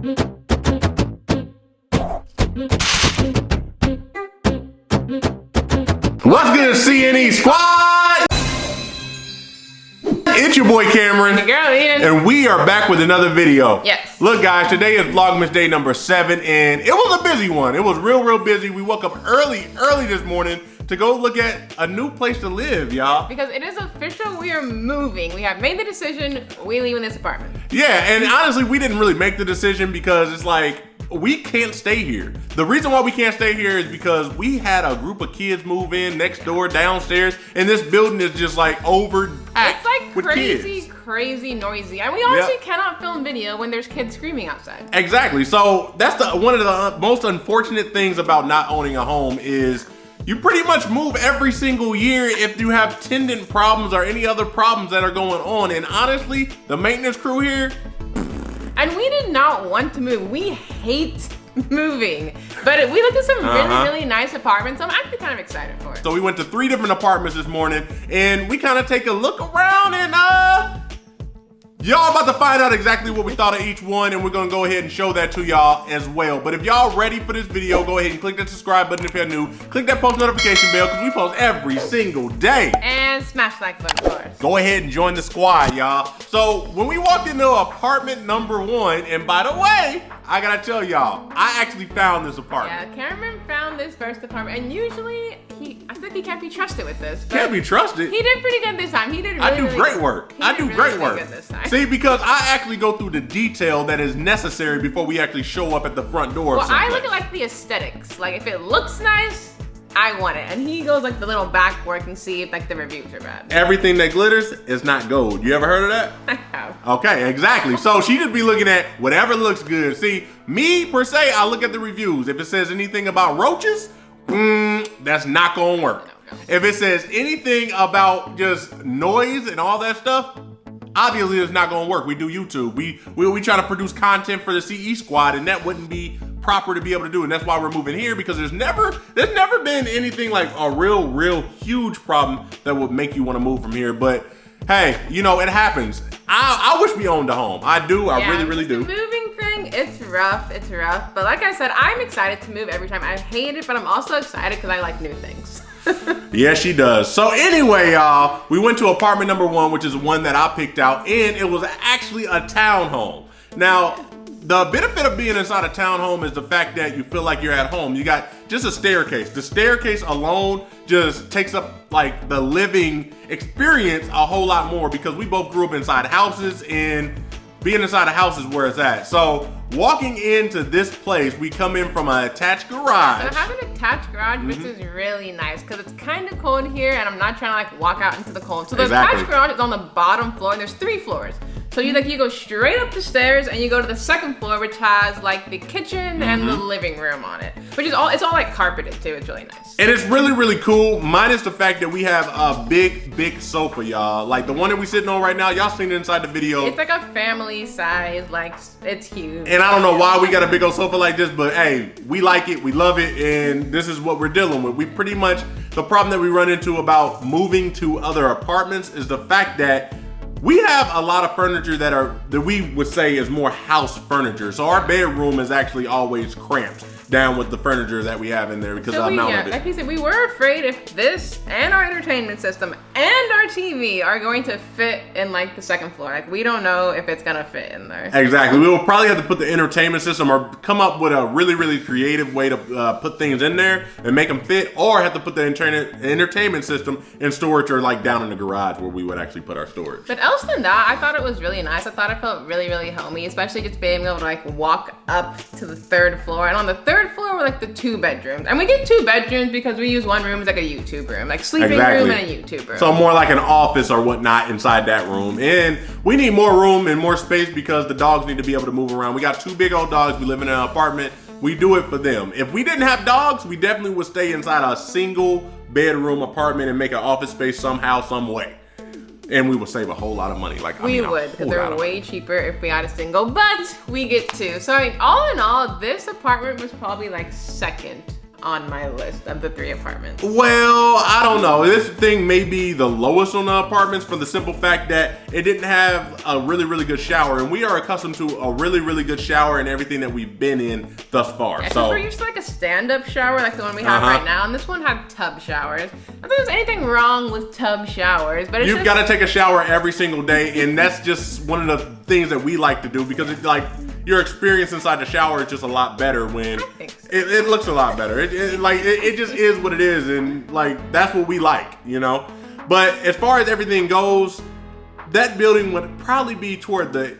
What's good, CNE squad? It's your boy Cameron. Your girl Ian. And we are back with another video. Yes. Look guys, today is Vlogmas day number 7 and it was a busy one. It was real busy. We woke up early this morning to go look at a new place to live, y'all. Because it is official, we are moving. We have made the decision, we leaving this apartment. Yeah, and honestly, we didn't really make the decision because it's like, we can't stay here. The reason why we can't stay here is because we had a group of kids move in next door, downstairs, and this building is just like overpacked. It's like with kids. crazy noisy. And we honestly cannot film video when there's kids screaming outside. Exactly. So that's one of the most unfortunate things about not owning a home is you pretty much move every single year if you have tenant problems or any other problems that are going on. And honestly, the maintenance crew here, and we did not want to move. We hate moving. But we looked at some really nice apartments. So I'm actually kind of excited for it. So we went to 3 different apartments this morning and we kind of take a look around and y'all about to find out exactly what we thought of each one, and we're gonna go ahead and show that to y'all as well. But if y'all ready for this video, go ahead and click that subscribe button if you're new. Click that post notification bell because we post every single day. And smash the like button, of course. Go ahead and join the squad, y'all. So when we walked into apartment number 1, and by the way, I gotta tell y'all, I actually found this apartment. Yeah, Cameron found this first apartment, and usually I think he can't be trusted with this. Can't be trusted. He did pretty good this time. He did really, I do great work. I do great work. Good this time. See, because I actually go through the detail that is necessary before we actually show up at the front door. Well, I look at like the aesthetics. Like if it looks nice, I want it. And he goes like the little back work and see if like the reviews are bad. Everything that glitters is not gold. You ever heard of that? I have. Okay, exactly. So she just be looking at whatever looks good. See, me per se, I look at the reviews. If it says anything about roaches, that's not gonna work. No. If it says anything about just noise and all that stuff, obviously it's not gonna work. We do YouTube. We try to produce content for the CE squad, and that wouldn't be proper to be able to do. And that's why we're moving here, because there's never been anything like a real huge problem that would make you want to move from here. But hey, you know, it happens. I wish we owned a home. I do. I really do. The moving thing, it's rough. But like I said, I'm excited to move every time. I hate it, but I'm also excited because I like new things. Yeah, she does. So anyway, y'all, we went to apartment number 1, which is one that I picked out, and it was actually a townhome. Now, the benefit of being inside a townhome is the fact that you feel like you're at home. You got just a staircase. The staircase alone just takes up like the living experience a whole lot more, because we both grew up inside houses, and being inside a house is where it's at. So walking into this place, we come in from an attached garage. So having an attached garage, which is really nice because it's kind of cold here and I'm not trying to like walk out into the cold. So the attached garage is on the bottom floor and there's 3 floors. So you go straight up the stairs and you go to the 2nd floor, which has like the kitchen and the living room on it, which is it's all like carpeted too. It's really nice. And it's really cool, minus the fact that we have a big sofa, y'all. Like the one that we sitting on right now, y'all seen it inside the video. It's like a family size, like it's huge. And I don't know why we got a big old sofa like this, but hey, we like it, we love it, and this is what we're dealing with. We pretty much, the problem that we run into about moving to other apartments is the fact that we have a lot of furniture that we would say is more house furniture. So our bedroom is actually always cramped down with the furniture that we have in there because of the amount of it. Like you said, we were afraid if this and our entertainment system and our TV are going to fit in like the 2nd floor. Like we don't know if it's gonna fit in there. Exactly. We will probably have to put the entertainment system or come up with a really creative way to put things in there and make them fit, or have to put the entertainment system in storage or like down in the garage where we would actually put our storage. But else than that, I thought it was really nice. I thought it felt really homey, especially just being able to like walk up to the 3rd floor. And on the 3rd floor were like the 2 bedrooms. And we get 2 bedrooms because we use one room as like a YouTube room, like sleeping room and a YouTube room. So more like an office or whatnot inside that room. And we need more room and more space because the dogs need to be able to move around. We got 2 big old dogs. We live in an apartment. We do it for them. If we didn't have dogs, we definitely would stay inside a single bedroom apartment and make an office space somehow, some way. And we would save a whole lot of money. We would, because they're way cheaper if we had a single, but we get 2. So I mean, all in all, this apartment was probably like 2nd on my list of the 3 apartments. Well, I don't know. This thing may be the lowest on the apartments for the simple fact that it didn't have a really, really good shower. And we are accustomed to a really, really good shower in everything that we've been in thus far. Yeah, so we're used to like a stand-up shower like the one we have right now. And this one had tub showers. I don't think there's anything wrong with tub showers, but you've got to take a shower every single day. And that's just one of the things that we like to do because it's like your experience inside the shower is just a lot better when I think so. it looks a lot better. It just is what it is, and like that's what we like, you know. But as far as everything goes, that building would probably be toward the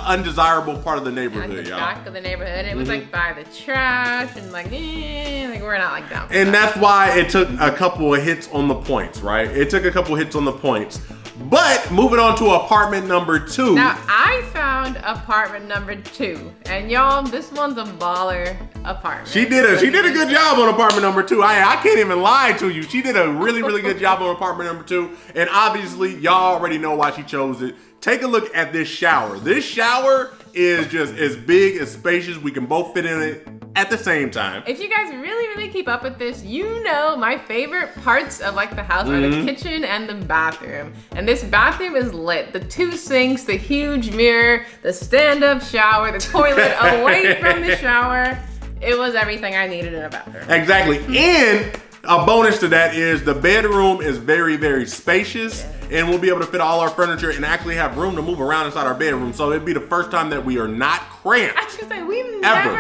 undesirable part of the neighborhood, like the y'all. back of the neighborhood. It was like by the trash and like we're not like down. And that's why it took a couple of hits on the points, right? It took a couple of hits on the points. But moving on to apartment number 2. Now I found apartment number 2, and y'all, this one's a baller apartment. She did a good job on apartment number 2. I can't even lie to you. She did a really, really good job on apartment number 2. And obviously, y'all already know why she chose it. Take a look at this shower. This shower is just as big, as spacious. We can both fit in it at the same time. If you guys really, really keep up with this, you know my favorite parts of like the house are the kitchen and the bathroom. And this bathroom is lit. The 2 sinks, the huge mirror, the stand-up shower, the toilet away from the shower. It was everything I needed in a bathroom. Exactly. And a bonus to that is the bedroom is very, very spacious. And we'll be able to fit all our furniture and actually have room to move around inside our bedroom. So it'd be the first time that we are not cramped. I was gonna say, we've never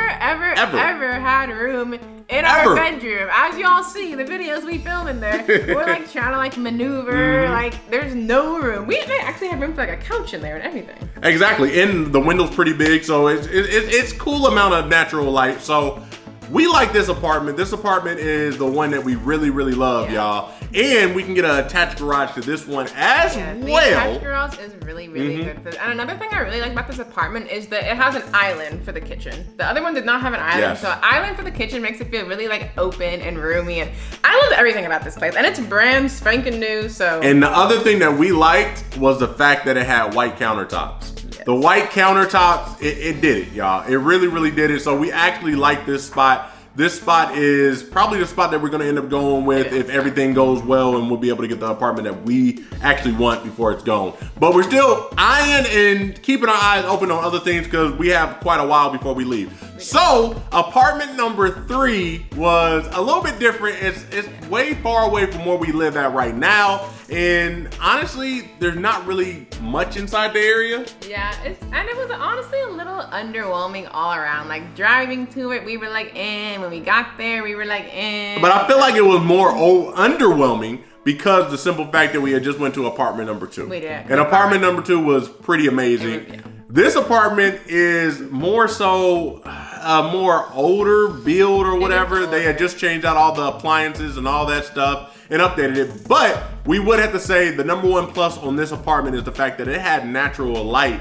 had room in Ever. our bedroom. As y'all see, the videos we film in there, we're like trying to like maneuver. Like there's no room. We actually have room for like a couch in there and everything. Exactly. And the window's pretty big, so it's cool amount of natural light. So we like this apartment. This apartment is the one that we really, really love, y'all. And we can get an attached garage to this one as well. The attached garage is really, really good. And another thing I really like about this apartment is that it has an island for the kitchen. The other one did not have an island. Yes. So an island for the kitchen makes it feel really like open and roomy. And I love everything about this place. And it's brand spanking new, so. And the other thing that we liked was the fact that it had white countertops. The white countertops, it did it, y'all. It really, really did it. So we actually like this spot. This spot is probably the spot that we're going to end up going with if everything goes well, and we'll be able to get the apartment that we actually want before it's gone. But we're still eyeing and keeping our eyes open on other things because we have quite a while before we leave. So apartment number 3 was a little bit different. It's way far away from where we live at right now. And honestly, there's not really much inside the area. Yeah, and it was honestly a little underwhelming all around. Like driving to it, we were like, when we got there, we were like, But I feel like it was more underwhelming because the simple fact that we had just went to apartment number 2. We did. And apartment number 2 was pretty amazing. This apartment is more so a more older build or whatever. They had just changed out all the appliances and all that stuff and updated it. But we would have to say the number 1 plus on this apartment is the fact that it had natural light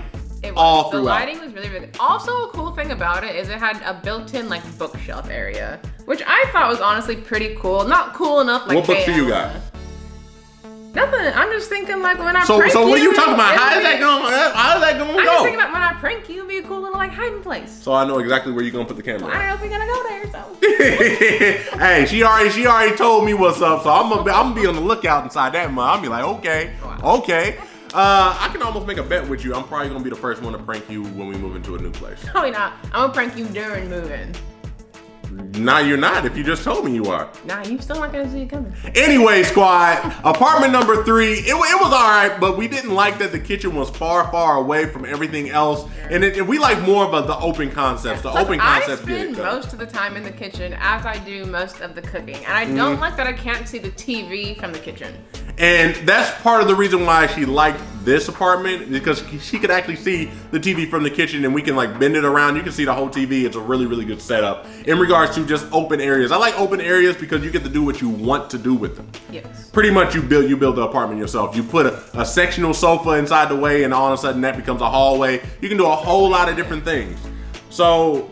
all throughout. The lighting was really, really. Also, a cool thing about it is it had a built-in like bookshelf area, which I thought was honestly pretty cool. Not cool enough like. What books do you got? Nothing. I'm just thinking like when I so prank you. So what are you talking about? How is that going to go? I'm just thinking about when I prank you, it'd be a cool little like hiding place. So I know exactly where you're gonna put the camera. Well, I don't know if we're gonna go there. So. Hey, she already told me what's up, so I'm gonna be on the lookout inside that mug. I'll be like, okay. I can almost make a bet with you. I'm probably gonna be the first one to prank you when we move into a new place. Probably not. I'm gonna prank you during moving. Nah, you're not. If you just told me you are. Nah, you still not gonna see it coming. Anyway, squad, apartment number 3, it was all right, but we didn't like that the kitchen was far, far away from everything else. And we like more of the open concepts. The open concepts get it I spend done. most of the time in the kitchen as I do most of the cooking. And I don't like that I can't see the TV from the kitchen. And that's part of the reason why she liked this apartment, because she could actually see the TV from the kitchen and we can like bend it around. You can see the whole TV. It's a really, really good setup in regards to just open areas. I like open areas because you get to do what you want to do with them. Yes. Pretty much you build the apartment yourself. You put a sectional sofa inside the way and all of a sudden that becomes a hallway. You can do a whole lot of different things. So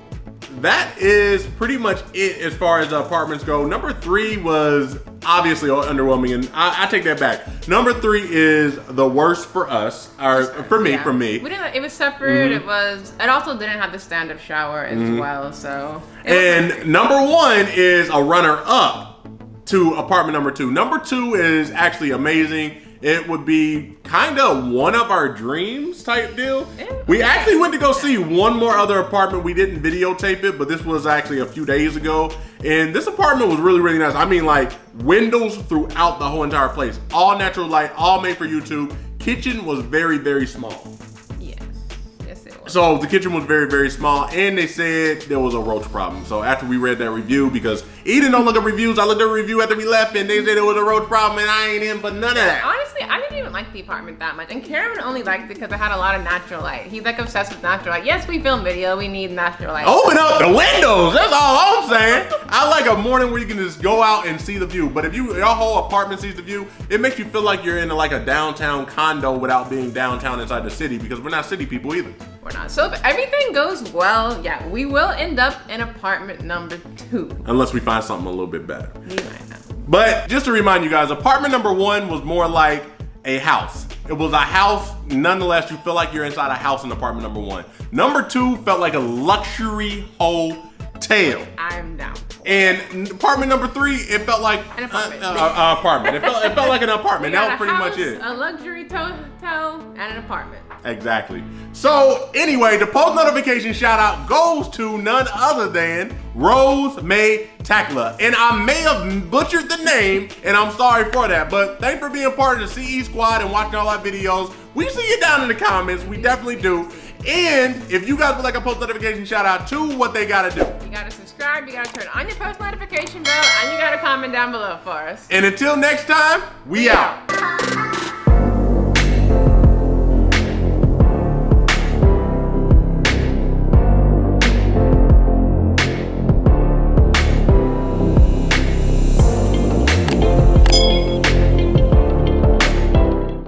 that is pretty much it as far as the apartments go. Number 3 was obviously underwhelming, and I take that back. Number 3 is the worst for us, or for me. We didn't. It was separate. It also didn't have the stand-up shower as well. So. And number 1 is a runner-up to apartment number 2. Number 2 is actually amazing. It would be kind of one of our dreams type deal. We actually went to go see one more other apartment. We didn't videotape it, but this was actually a few days ago. And this apartment was really, really nice. I mean, like, windows throughout the whole entire place. All natural light, all made for YouTube. Kitchen was very, very small. So the kitchen was very, very small, and they said there was a roach problem. So after we read that review, because Eden don't look at reviews, I looked at a review after we left, and they said there was a roach problem, and I ain't in for none of that. Honestly, I didn't even like the apartment that much, and Karen only liked it because it had a lot of natural light. He's like obsessed with natural light. Yes, we film video, we need natural light. Open up the windows, that's all I'm saying. I like a morning where you can just go out and see the view, but if your whole apartment sees the view, it makes you feel like you're in like a downtown condo without being downtown inside the city, because we're not city people either. We're not. So if everything goes well, yeah, we will end up in apartment number 2. Unless we find something a little bit better. We might not. But just to remind you guys, apartment number 1 was more like a house. It was a house, nonetheless, you feel like you're inside a house in apartment number 1. Number 2 felt like a luxury hotel. I'm down. And apartment number 3, it felt like an apartment. Apartment. It felt like an apartment. That was pretty much it. A luxury hotel and an apartment. Exactly. So anyway, the post notification shout out goes to none other than Rose May Tackler. And I may have butchered the name, and I'm sorry for that, but thanks for being part of the CE squad and watching all our videos. We see you down in the comments. We definitely do. And if you guys would like a post notification shout out to, what they gotta do. You gotta subscribe, you gotta turn on your post notification bell, and you gotta comment down below for us. And until next time, we out.